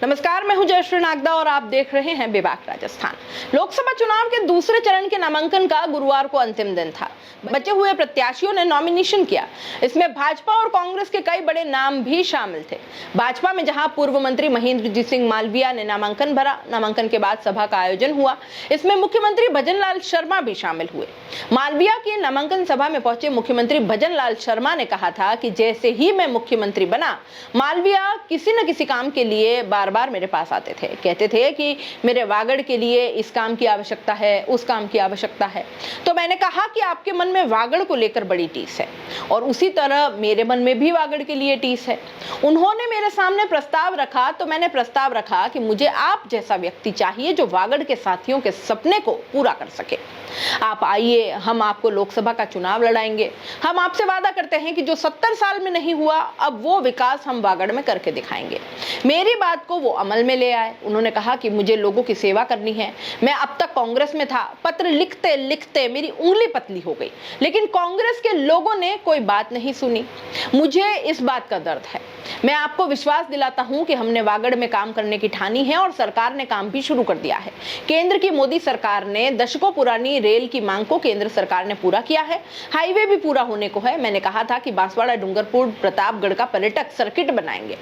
नमस्कार, मैं हूं जयश्री नागदा और आप देख रहे हैं बेबाक राजस्थान। लोकसभा चुनाव के दूसरे चरण के नामांकन का गुरुवार को अंतिम दिन था। बचे हुए प्रत्याशियों ने नॉमिनेशन किया। इसमें भाजपा और कांग्रेस के कई बड़े नाम भी शामिल थे। भाजपा में जहां पूर्व मंत्री महेंद्रजीत सिंह मालविया ने नामांकन भरा, नामांकन के बाद सभा का आयोजन हुआ। इसमें मुख्यमंत्री भजन लाल शर्मा भी शामिल हुए। मालविया की नामांकन सभा में पहुंचे मुख्यमंत्री भजन लाल शर्मा ने कहा था कि जैसे ही मैं मुख्यमंत्री बना, मालविया किसी न किसी काम के लिए बार बार मेरे पास आते थे, कहते थे कि मेरे वागड़ के लिए इस काम की आवश्यकता है, उस काम की आवश्यकता है। तो मैंने कहा कि आपके मन में वागड़ को लेकर बड़ी टीस है और उसी तरह मेरे मन में भी वागड़ के लिए टीस है। उन्होंने मेरे सामने प्रस्ताव रखा तो मैंने प्रस्ताव रखा कि मुझे आप जैसा व्यक्ति चाहिए जो वागड़ के साथियों के सपने को पूरा कर सके। आप आइए, हम आपको लोकसभा का चुनाव लड़ाएंगे। हम आपसे वादा करते हैं कि जो 70 साल में नहीं हुआ, अब वो विकास हम वागड़ में करके दिखाएंगे। मेरी बात को वो अमल में ले आए। उन्होंने कहा कि मुझे लोगों की सेवा करनी है। मैं अब तक कांग्रेस में था, पत्र लिखते लिखते मेरी उंगली पतली हो गई, लेकिन कांग्रेस के लोगों ने कोई बात नहीं सुनी। मुझे इस बात का दर्द है। मैं आपको विश्वास दिलाता हूं कि हमने वागड़ में काम करने की ठानी है और सरकार ने काम भी शुरू कर दिया है। केंद्र की मोदी सरकार ने दशकों पुरानी रेल की मांग को केंद्र सरकार ने पूरा किया है। हाईवे भी पूरा होने को है। मैंने कहा था कि बांसवाड़ा डूंगरपुर प्रतापगढ़ का पर्यटक सर्किट बनाएंगे।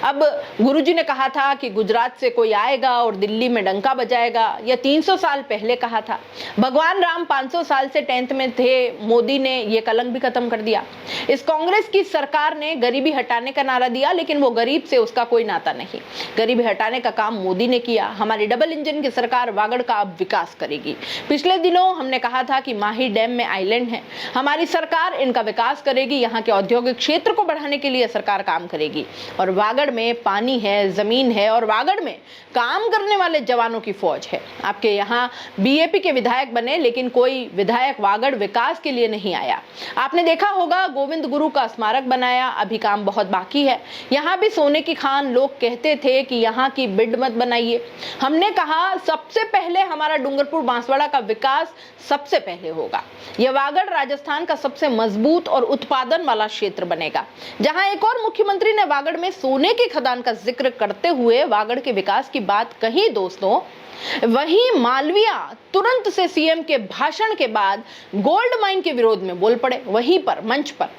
अब गुरुजी ने कहा था कि गुजरात से कोई आएगा और दिल्ली में डंका बजाएगा, या 300 साल पहले कहा था। भगवान राम 500 साल से 10th में थे, मोदी ने ये कलंक भी खत्म कर दिया। इस कांग्रेस की सरकार ने गरीबी हटाने का नारा दिया, लेकिन वो गरीब से उसका कोई नाता नहीं। गरीबी हटाने का काम मोदी ने किया। हमारी डबल इंजन की सरकार वागड़ का अब विकास करेगी। पिछले दिनों हमने कहा था कि माही डैम में आइलैंड है, हमारी सरकार इनका विकास करेगी। यहाँ के औद्योगिक क्षेत्र को बढ़ाने के लिए सरकार काम करेगी। और वागड़ में पानी है, जमीन है और वागड़ में काम करने वाले जवानों की फौज है। आपके यहाँ बीएपी के विधायक बने, लेकिन कोई विधायक वागड़ विकास के लिए नहीं आया। आपने देखा होगा गोविंद गुरु का स्मारक बनाया, अभी काम बहुत बाकी है। यहाँ भी सोने की खान, लोग कहते थे कि यहाँ की बिड मत बनाइए। हमने कहा सबसे पहले हमारा डूंगरपुर बांसवाड़ा का विकास सबसे पहले होगा। यह वागड़ राजस्थान का सबसे मजबूत और उत्पादन वाला क्षेत्र बनेगा। जहां एक और मुख्यमंत्री ने वागड़ में सोने की खदान का जिक्र करते हुए वागड़ के विकास की बात कही दोस्तों, वहीं मालविया तुरंत से सीएम के भाषण के बाद गोल्ड माइन के विरोध में बोल पड़े। वहीं पर मंच पर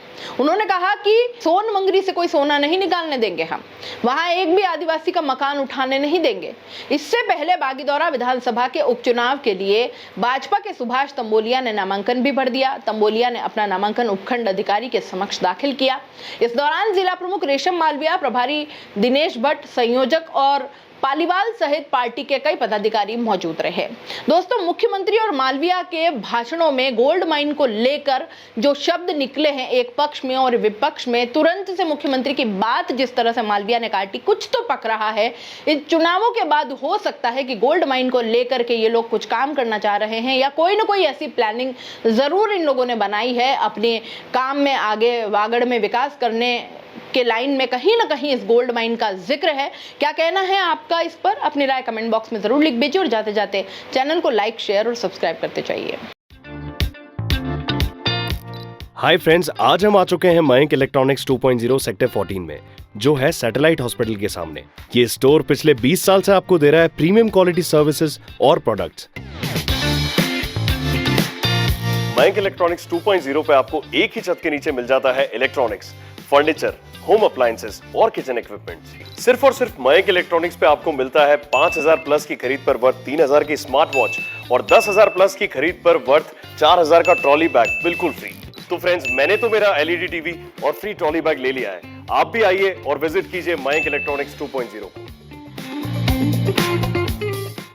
उन्होंने कहा कि सोन मंगरी से कोई सोना नहीं निकालने देंगे, हम वहां एक भी आदिवासी का मकान उठाने नहीं देंगे। इससे पहले बागीदौरा विधानसभा के उपचुनाव के लिए भाजपा के सुभाष तंबोलिया ने नामांकन भी भर दिया। तंबोलिया ने अपना नामांकन उपखंड अधिकारी के समक्ष दाखिल किया। इस दौरान जिला प्रमुख रेशम मालविया, प्रभारी दिनेश भट्ट, संयोजक और पालीवाल सहित पार्टी के कई पदाधिकारी मौजूद रहे। दोस्तों, मुख्यमंत्री और मालविया के भाषणों में गोल्ड माइन को लेकर जो शब्द निकले हैं एक पक्ष में और विपक्ष में, तुरंत से मुख्यमंत्री की बात जिस तरह से मालविया ने काटी, कुछ तो पक रहा है। इन चुनावों के बाद हो सकता है कि गोल्ड माइन को लेकर के ये लोग कुछ काम करना चाह रहे हैं, या कोई ना कोई ऐसी प्लानिंग जरूर इन लोगों ने बनाई है अपने काम में आगे वागड़ में विकास करने के लाइन में। कहीं ना कहीं इस गोल्ड माइन का जिक्र है। क्या कहना है आपका इस पर? अपनी राय कमेंट बॉक्स में जरूर लिख भेजिए और जाते जाते चैनल को लाइक, शेयर और सब्सक्राइब करते जाइए। हाय फ्रेंड्स, आज हम आ चुके हैं मयंक इलेक्ट्रॉनिक्स 2.0 सेक्टर 14 में, जो है सैटेलाइट हॉस्पिटल के सामने। ये स्टोर पिछले 20 साल से आपको दे रहा है प्रीमियम क्वालिटी सर्विसेज और प्रोडक्ट्स। मयंक इलेक्ट्रॉनिक्स 2.0 पे आपको एक ही छत के नीचे मिल जाता है इलेक्ट्रॉनिक्स, फर्नीचर, होम अप्लायंसेस और किचन इक्विपमेंट। सिर्फ और सिर्फ मयंक इलेक्ट्रॉनिक्स पे आपको मिलता है 5000 प्लस की खरीद पर वर्थ 3000 की स्मार्ट वॉच और 10,000 प्लस की खरीद पर वर्थ 4000 का ट्रॉली बैग बिल्कुल फ्री। तो फ्रेंड्स, मैंने तो मेरा एलईडी टीवी और फ्री ट्रॉली बैग ले लिया है। आप भी आइए और विजिट कीजिए मयंक इलेक्ट्रॉनिक्स 2.0 को।